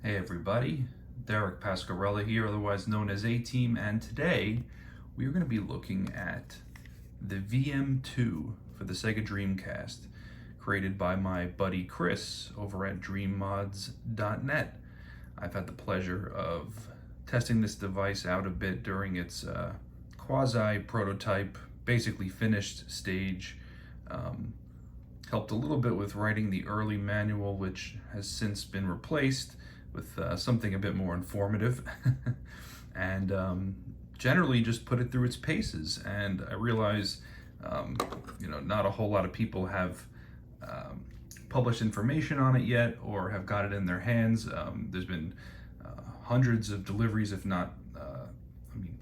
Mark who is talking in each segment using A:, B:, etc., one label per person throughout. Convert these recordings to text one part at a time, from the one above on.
A: Hey everybody, Derek Pascarella here, otherwise known as A-Team, and today we are going to be looking at the VM2 for the SEGA Dreamcast, created by my buddy Chris over at dreammods.net. I've had the pleasure of testing this device out a bit during its quasi-prototype, basically finished stage. Um, Helped a little bit with writing the early manual, which has since been replaced with something a bit more informative, and generally just put it through its paces. And I realize, not a whole lot of people have published information on it yet or have got it in their hands. There's been hundreds of deliveries, if not,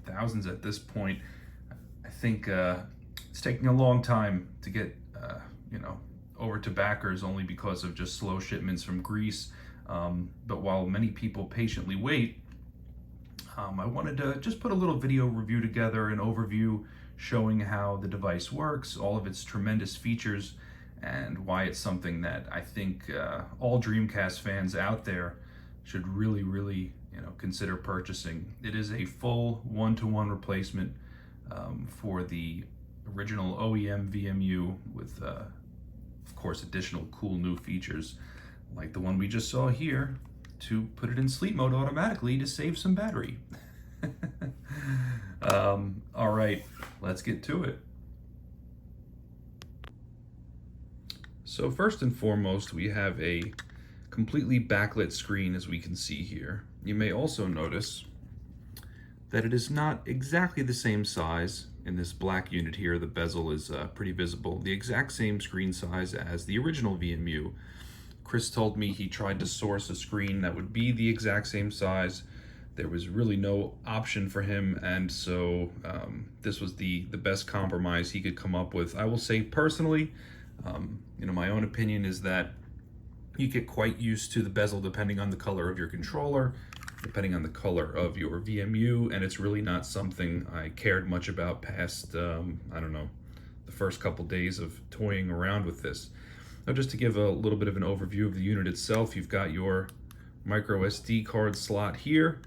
A: thousands at this point. I think it's taking a long time to get, over to backers only because of just slow shipments from Greece. But while many people patiently wait, I wanted to just put a little video review together, an overview showing how the device works, all of its tremendous features, and why it's something that I think all Dreamcast fans out there should really, consider purchasing. It is a full one-to-one replacement for the original OEM VMU with, of course, additional cool new features like the one we just saw here, to put it in sleep mode automatically to save some battery. All right, let's get to it. So first and foremost, we have a completely backlit screen, as we can see here. You may also notice that it is not exactly the same size. In this black unit here, the bezel is pretty visible. The exact same screen size as the original VMU. Chris told me he tried to source a screen that would be the exact same size. There was really no option for him, and so this was the best compromise he could come up with. I will say personally, my own opinion is that you get quite used to the bezel depending on the color of your controller, depending on the color of your VMU, and it's really not something I cared much about past, the first couple days of toying around with this. Now, just to give a little bit of an overview of the unit itself, you've got your micro SD card slot here,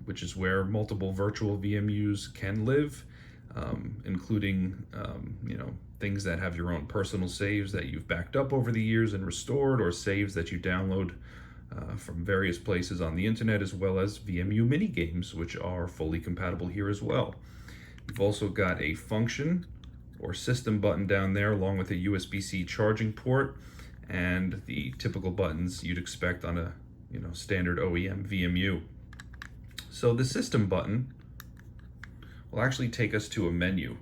A: which is where multiple virtual VMUs can live, including things that have your own personal saves that you've backed up over the years and restored, or saves that you download from various places on the internet, as well as VMU mini games, which are fully compatible here as well. You've also got a function or system button down there, along with a USB-C charging port and the typical buttons you'd expect on a standard OEM VMU. So the system button will actually take us to a menu,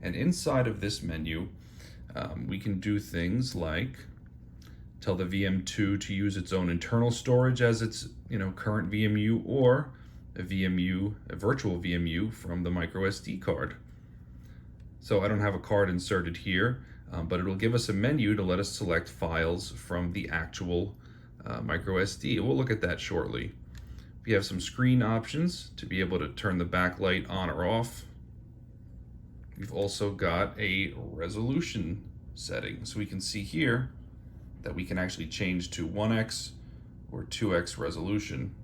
A: and inside of this menu we can do things like tell the VM2 to use its own internal storage as its current VMU, or a virtual VMU from the micro SD card. So I don't have a card inserted here, but it'll give us a menu to let us select files from the actual micro SD. We'll look at that shortly. We have some screen options to be able to turn the backlight on or off. We've also got a resolution setting, so we can see here that we can actually change to 1x or 2x resolution.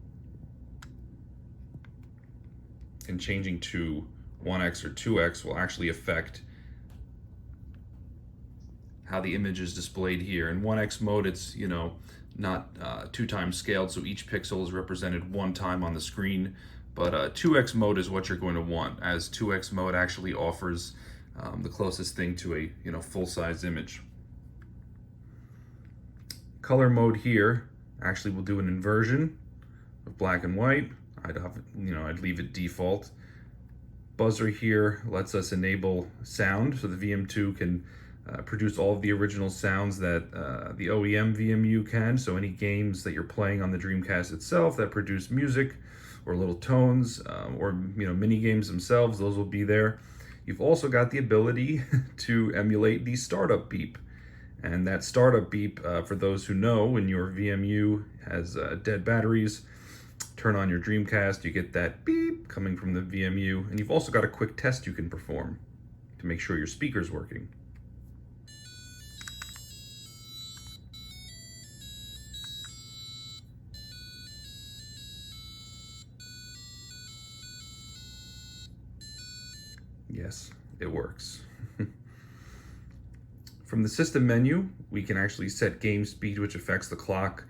A: And changing to 1x or 2x will actually affect how the image is displayed here. In 1x mode, it's not 2 times scaled, so each pixel is represented 1 time on the screen. But 2x mode is what you're going to want, as 2x mode actually offers the closest thing to a full-size image. Color mode here actually will do an inversion of black and white. I'd leave it default. Buzzer here lets us enable sound, so the VM2 can produce all of the original sounds that the OEM VMU can. So any games that you're playing on the Dreamcast itself that produce music or little tones, or mini games themselves, those will be there. You've also got the ability to emulate the startup beep. And that startup beep, for those who know, when your VMU has dead batteries, turn on your Dreamcast, you get that beep coming from the VMU, and you've also got a quick test you can perform to make sure your speaker's working. Yes, it works. From the system menu, we can actually set game speed, which affects the clock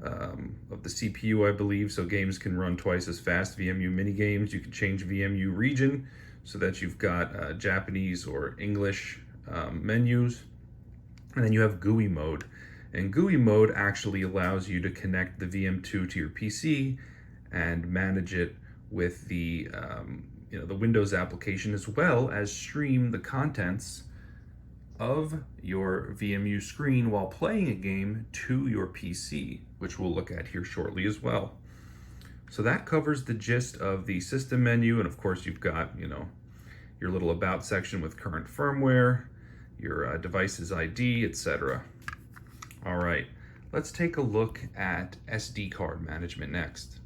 A: of the CPU, I believe, so games can run twice as fast. VMU mini games, you can change VMU region so that you've got Japanese or English menus. And then you have GUI mode. And GUI mode actually allows you to connect the VM2 to your PC and manage it with the the Windows application, as well as stream the contents of your VMU screen while playing a game to your PC, which we'll look at here shortly as well. So that covers the gist of the system menu, and of course you've got, your little about section with current firmware, your device's ID, etc. All right, let's take a look at SD card management next.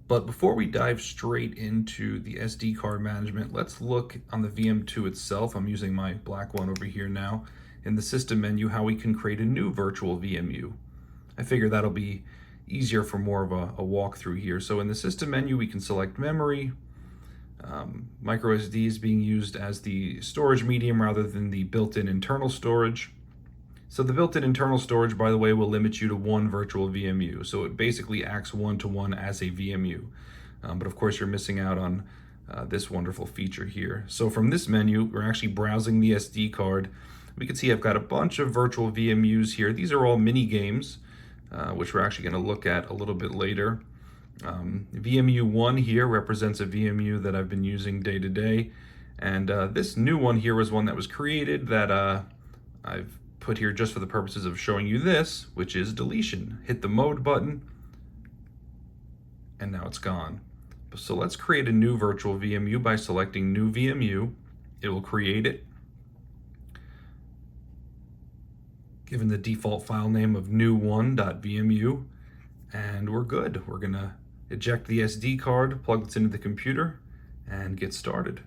A: But before we dive straight into the SD card management, let's look on the VM2 itself. I'm using my black one over here now. In the system menu, how we can create a new virtual VMU. I figure that'll be easier for more of a walkthrough here. So in the system menu, we can select memory. microSD is being used as the storage medium rather than the built-in internal storage. So the built-in internal storage, by the way, will limit you to one virtual VMU. So it basically acts one-to-one as a VMU. But of course, you're missing out on this wonderful feature here. So from this menu, we're actually browsing the SD card. We can see I've got a bunch of virtual VMUs here. These are all mini games, which we're actually going to look at a little bit later. VMU1 here represents a VMU that I've been using day to day. And this new one here was one that was created that I've put here just for the purposes of showing you this, which is deletion. Hit the mode button, and now it's gone. So let's create a new virtual VMU by selecting new VMU. It will create it, given the default file name of new1.vmu, and we're good. We're gonna eject the SD card, plug this into the computer, and get started.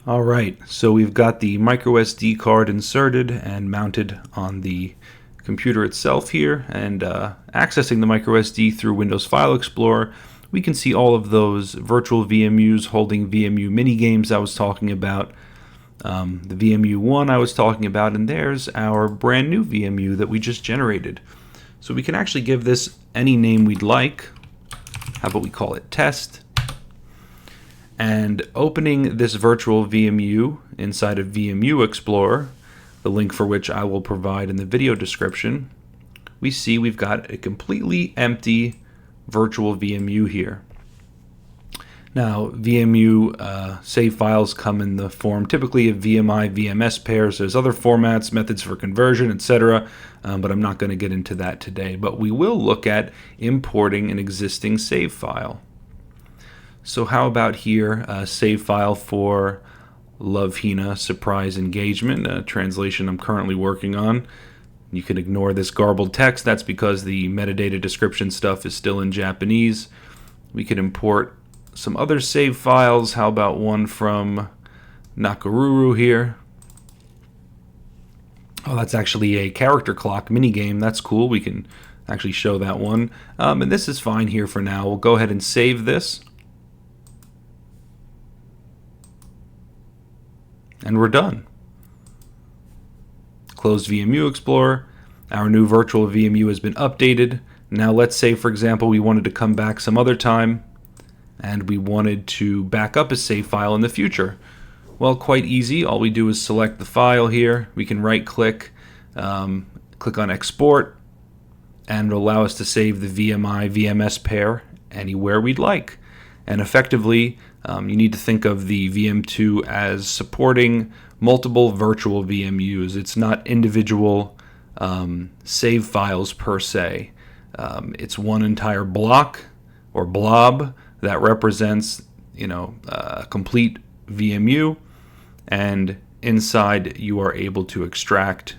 A: All right, so we've got the micro SD card inserted and mounted on the computer itself here, and accessing the micro SD through Windows File Explorer, we can see all of those virtual VMUs holding VMU mini games I was talking about, the VMU1 I was talking about, and there's our brand new VMU that we just generated. So we can actually give this any name we'd like. How about we call it test? And opening this virtual VMU inside of VMU Explorer, the link for which I will provide in the video description, we see we've got a completely empty virtual VMU here. Now, VMU save files come in the form typically of VMI, VMS pairs. There's other formats, methods for conversion, etc., but I'm not going to get into that today. But we will look at importing an existing save file. So how about here, a save file for Love Hina Surprise Engagement, a translation I'm currently working on. You can ignore this garbled text. That's because the metadata description stuff is still in Japanese. We could import some other save files. How about one from Nakaruru here? Oh, that's actually a character clock minigame. That's cool. We can actually show that one. And this is fine here for now. We'll go ahead and save this. And we're done. Close VMU Explorer. Our new virtual VMU has been updated. Now let's say, for example, we wanted to come back some other time and we wanted to back up a save file in the future. Well, quite easy. All we do is select the file here. We can right click, click on export, and it'll allow us to save the VMI VMS pair anywhere we'd like. And effectively, you need to think of the VM2 as supporting multiple virtual VMUs. It's not individual save files per se. It's one entire block or blob that represents, a complete VMU, and inside you are able to extract,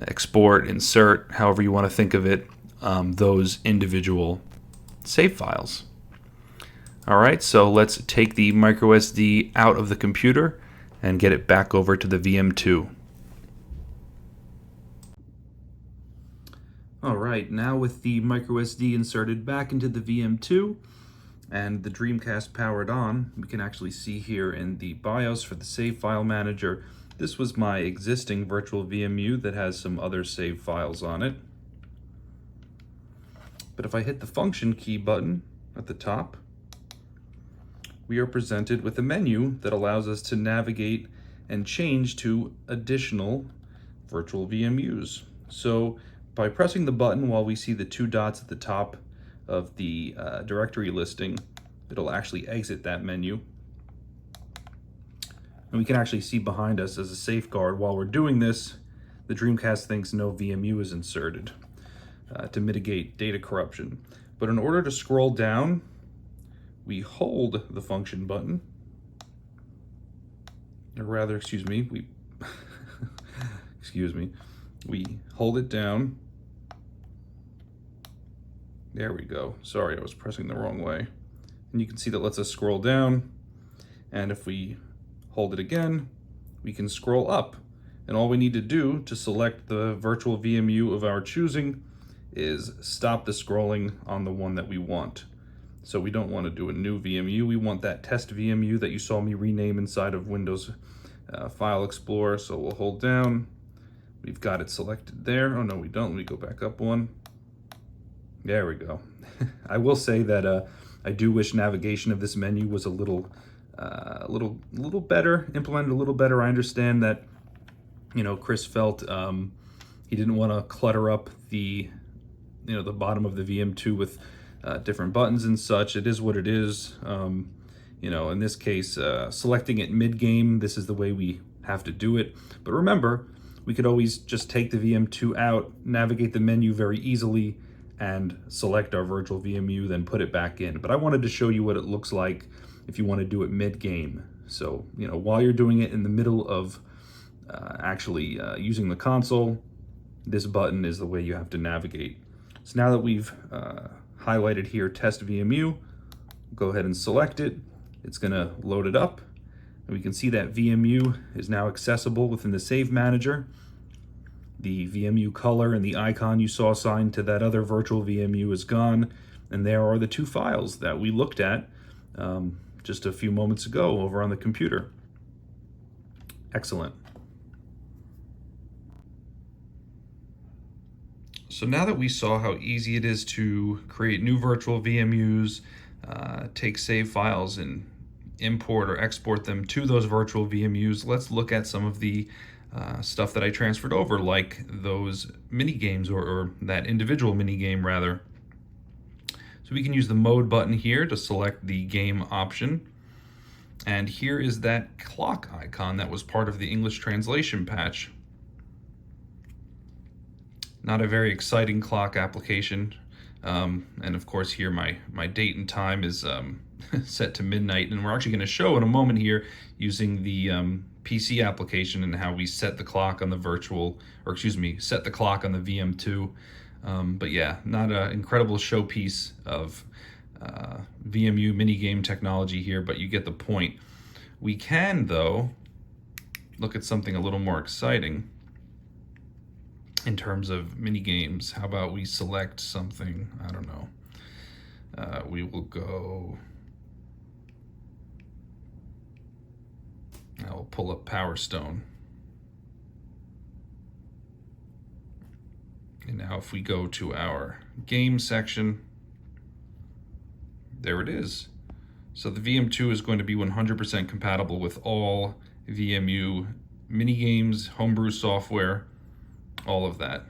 A: export, insert, however you want to think of it, those individual save files. All right, so let's take the microSD out of the computer and get it back over to the VM2. All right, now with the microSD inserted back into the VM2, and the Dreamcast powered on. We can actually see here in the BIOS for the save file manager, this was my existing virtual VMU that has some other save files on it. But if I hit the function key button at the top, we are presented with a menu that allows us to navigate and change to additional virtual VMUs. So by pressing the button while we see the two dots at the top of the directory listing, it'll actually exit that menu. And we can actually see behind us as a safeguard while we're doing this, the Dreamcast thinks no VMU is inserted to mitigate data corruption. But in order to scroll down, we hold the function button, or rather, excuse me, we hold it down. There we go. Sorry, I was pressing the wrong way. And you can see that lets us scroll down. And if we hold it again, we can scroll up. And all we need to do to select the virtual VMU of our choosing is stop the scrolling on the one that we want. So we don't want to do a new VMU. We want that test VMU that you saw me rename inside of Windows File Explorer. So we'll hold down. We've got it selected there. Oh no, we don't. Let me go back up one. There we go. I will say that I do wish navigation of this menu was a little better, implemented a little better. I understand that, you know, Chris felt he didn't want to clutter up the bottom of the VM2 with different buttons and such. It is what it is. You know, in this case, selecting it mid-game, this is the way we have to do it. But remember, we could always just take the VM2 out, navigate the menu very easily, and select our virtual VMU, then put it back in. But I wanted to show you what it looks like if you want to do it mid-game. So, you know, while you're doing it in the middle of actually using the console, this button is the way you have to navigate. So now that we've highlighted here test VMU, go ahead and select it. It's gonna load it up, and we can see that VMU is now accessible within the Save Manager. The VMU color and the icon you saw assigned to that other virtual VMU is gone, and there are the two files that we looked at just a few moments ago over on the computer. Excellent. So now that we saw how easy it is to create new virtual VMUs, take save files and import or export them to those virtual VMUs, let's look at some of the stuff that I transferred over, like those mini games, or that individual mini game rather. So we can use the mode button here to select the game option. And here is that clock icon that was part of the English translation patch. Not a very exciting clock application. And of course here my date and time is set to midnight, and we're actually going to show in a moment here using the PC application and how we set the clock on the set the clock on the VM2. But yeah, not an incredible showpiece of VMU minigame technology here, but you get the point. We can, though, look at something a little more exciting in terms of minigames. How about we select something, I don't know. We will go, I'll pull up Power Stone. And now if we go to our game section, there it is. So the VM2 is going to be 100% compatible with all VMU minigames, homebrew software, all of that.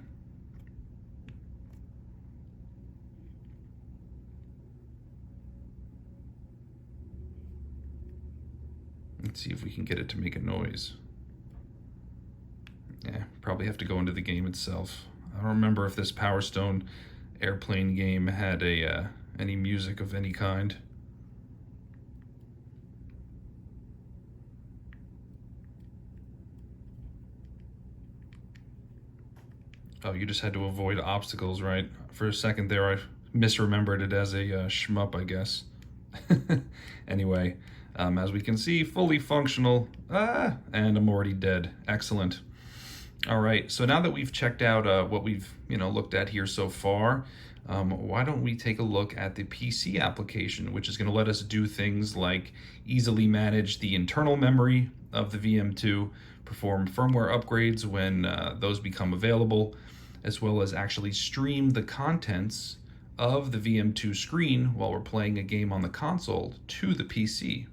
A: Let's see if we can get it to make a noise. Yeah, probably have to go into the game itself. I don't remember if this Power Stone airplane game had any music of any kind. Oh, you just had to avoid obstacles, right? For a second there, I misremembered it as a shmup, I guess. Anyway, as we can see, fully functional. And I'm already dead. Excellent. All right, so now that we've checked out what we've looked at here so far, why don't we take a look at the PC application, which is going to let us do things like easily manage the internal memory of the VM2, perform firmware upgrades when those become available, as well as actually stream the contents of the VM2 screen while we're playing a game on the console to the PC.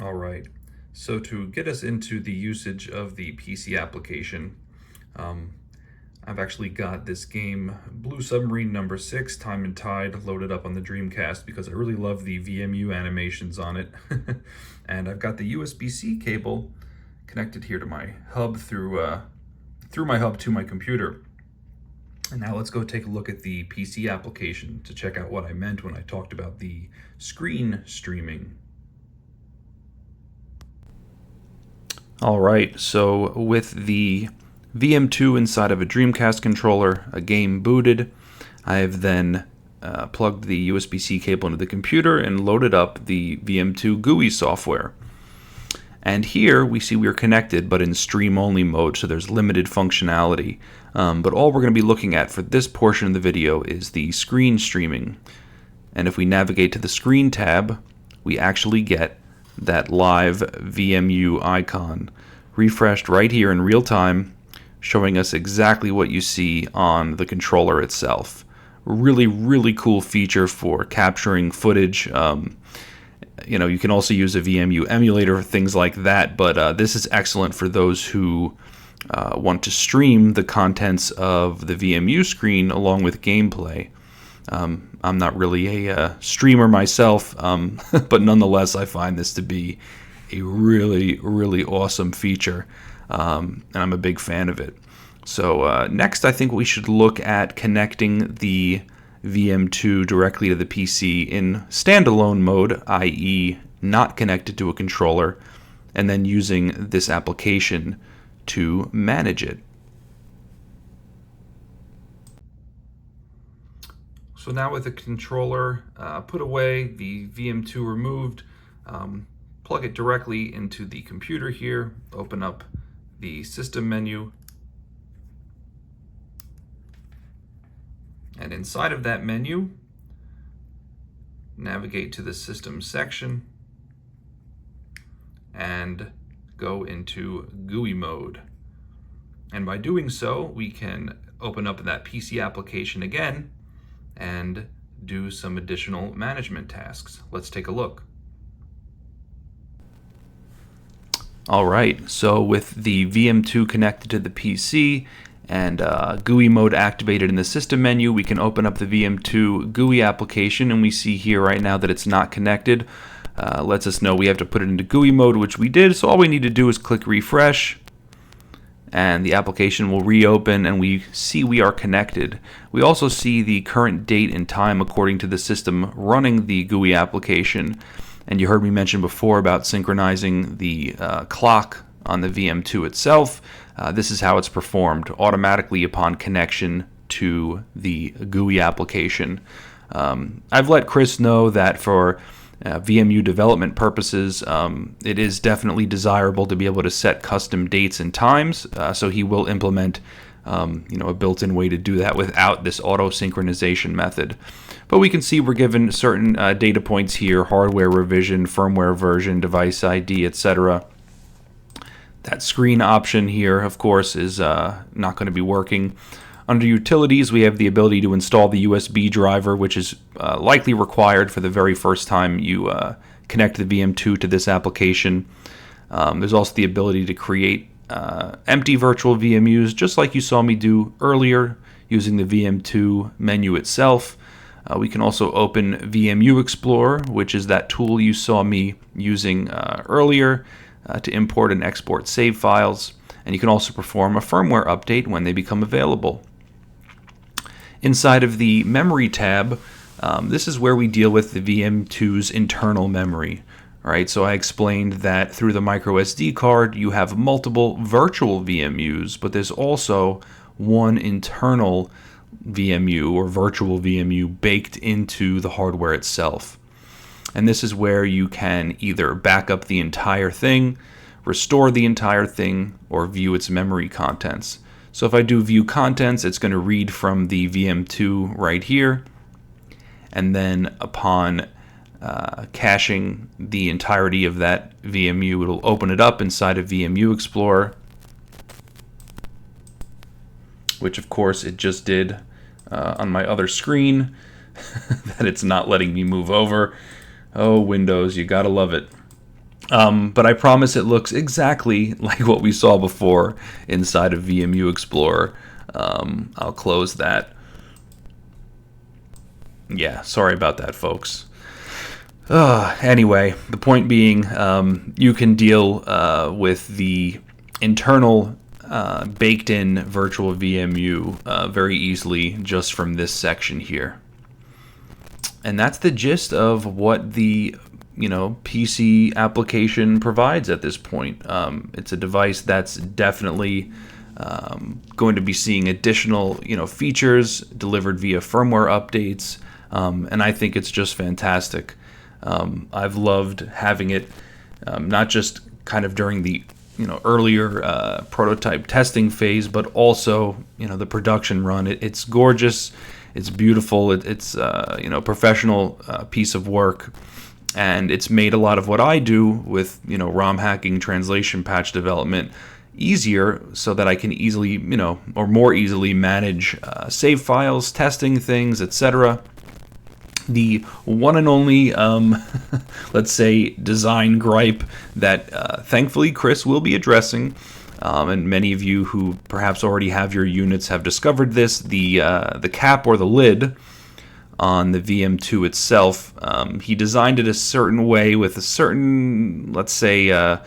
A: All right, so to get us into the usage of the PC application, I've actually got this game, Blue Submarine number 6, Time and Tide, loaded up on the Dreamcast because I really love the VMU animations on it. And I've got the USB-C cable connected here to my hub through my hub to my computer. And now let's go take a look at the PC application to check out what I meant when I talked about the screen streaming. All right, so with the VM2 inside of a Dreamcast controller, a game booted, I have then plugged the USB-C cable into the computer and loaded up the VM2 GUI software. And here we see we are connected, but in stream-only mode, so there's limited functionality. But all we're going to be looking at for this portion of the video is the screen streaming. And if we navigate to the Screen tab, we actually get that live VMU icon refreshed right here in real time, showing us exactly what you see on the controller itself. Really, really cool feature for capturing footage. You can also use a VMU emulator for things like that, but this is excellent for those who want to stream the contents of the VMU screen along with gameplay. I'm not really a streamer myself, but nonetheless, I find this to be a really, really awesome feature, and I'm a big fan of it. So next, I think we should look at connecting the VM2 directly to the PC in standalone mode, i.e. not connected to a controller, and then using this application to manage it. So now with the controller put away, the VM2 removed, plug it directly into the computer here, open up the system menu, and inside of that menu, navigate to the system section and go into GUI mode. And by doing so, we can open up that PC application again and do some additional management tasks. Let's take a look. All right, so with the VM2 connected to the PC and GUI mode activated in the system menu, we can open up the VM2 GUI application, and we see here right now that it's not connected. Lets us know we have to put it into GUI mode, which we did, so all we need to do is click refresh, and the application will reopen, and we see we are connected. We also see the current date and time according to the system running the GUI application. And you heard me mention before about synchronizing the clock on the VM2 itself. This is how it's performed automatically upon connection to the GUI application. I've let Chris know that for VMU development purposes, it is definitely desirable to be able to set custom dates and times, so he will implement a built-in way to do that without this auto-synchronization method. But we can see we're given certain data points here: hardware revision, firmware version, device ID, etc. That screen option here, of course, is not going to be working. Under Utilities, we have the ability to install the USB driver, which is likely required for the very first time you connect the VM2 to this application. There's also the ability to create empty virtual VMUs, just like you saw me do earlier using the VM2 menu itself. We can also open VMU Explorer, which is that tool you saw me using earlier to import and export save files. And you can also perform a firmware update when they become available. Inside of the Memory tab, this is where we deal with the VM2's internal memory. All right, so I explained that through the microSD card, you have multiple virtual VMUs, but there's also one internal VMU or virtual VMU baked into the hardware itself. And this is where you can either back up the entire thing, restore the entire thing, or view its memory contents. So if I do view contents, it's going to read from the VM2 right here. And then upon caching the entirety of that VMU, it'll open it up inside of VMU Explorer, which of course it just did on my other screen that it's not letting me move over. Oh, Windows, you gotta love it. But I promise it looks exactly like what we saw before inside of VMU Explorer. I'll close that. Yeah, sorry about that, folks. Anyway, the point being, you can deal with the internal baked-in virtual VMU very easily just from this section here. And that's the gist of what the PC application provides at this point. It's a device that's definitely going to be seeing additional features delivered via firmware updates, and I think it's just fantastic. I've loved having it, not just kind of during the earlier prototype testing phase, but also the production run. It's gorgeous, it's beautiful, it's professional piece of work, and it's made a lot of what I do with ROM hacking, translation patch development easier, so that I can easily or more easily manage save files, testing things, etc. The one and only, let's say, design gripe that thankfully Chris will be addressing, and many of you who perhaps already have your units have discovered this, the cap or the lid on the VM2 itself. He designed it a certain way with a certain, let's say,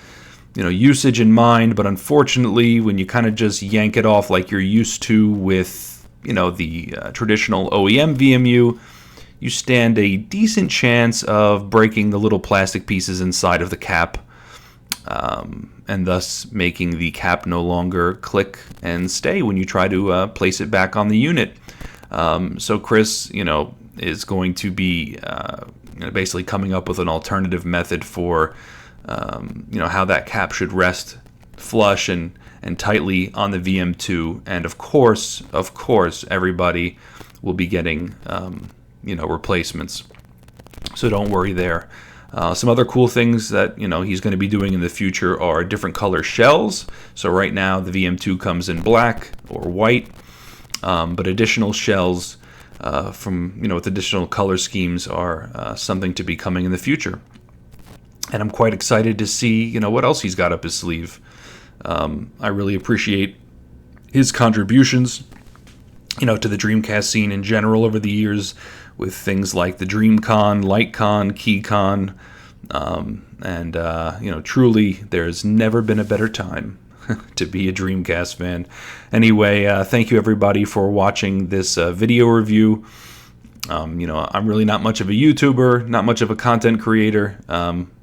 A: usage in mind, but unfortunately, when you kind of just yank it off like you're used to with, the traditional OEM VMU, you stand a decent chance of breaking the little plastic pieces inside of the cap, and thus making the cap no longer click and stay when you try to place it back on the unit. So Chris, is going to be basically coming up with an alternative method for, how that cap should rest flush and tightly on the VM2. And of course, everybody will be getting replacements. So don't worry there. Some other cool things that he's going to be doing in the future are different color shells. So right now the VM2 comes in black or white, but additional shells from with additional color schemes are something to be coming in the future. And I'm quite excited to see what else he's got up his sleeve. I really appreciate his contributions to the Dreamcast scene in general over the years, with things like the DreamCon, LightCon, KeyCon, and truly there's never been a better time to be a Dreamcast fan. Anyway, thank you everybody for watching this video review. I'm really not much of a YouTuber, not much of a content creator,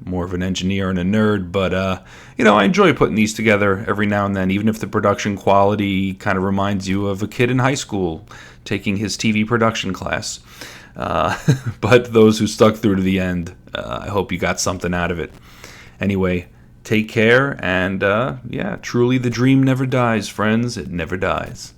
A: more of an engineer and a nerd, but I enjoy putting these together every now and then, even if the production quality kind of reminds you of a kid in high school taking his TV production class. But those who stuck through to the end, I hope you got something out of it. Anyway, take care, and truly the dream never dies, friends. It never dies.